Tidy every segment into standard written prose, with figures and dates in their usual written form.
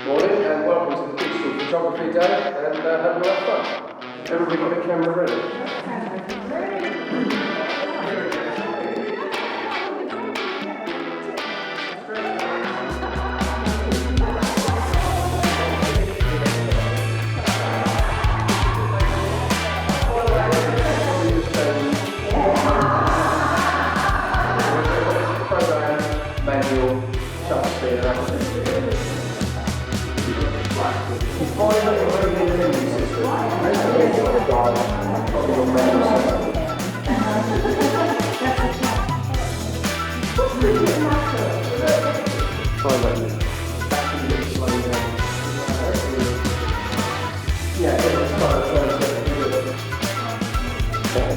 Morning and welcome to the Digital Photography Day and have a lot of fun. Everybody got the camera ready? Program, manual, shutter speed and everything.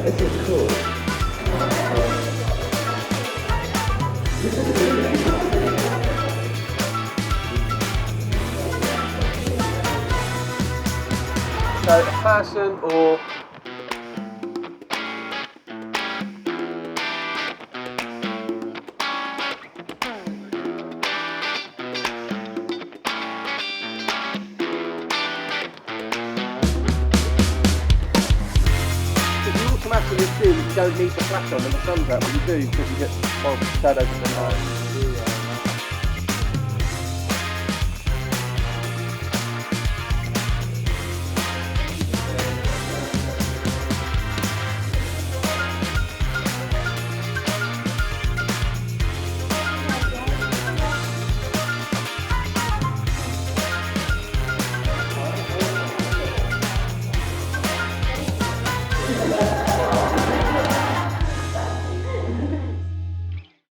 This is cool. So a person or automatically assume you don't need the flash on when the sun's out, but you do because you get horrible shadows in the night.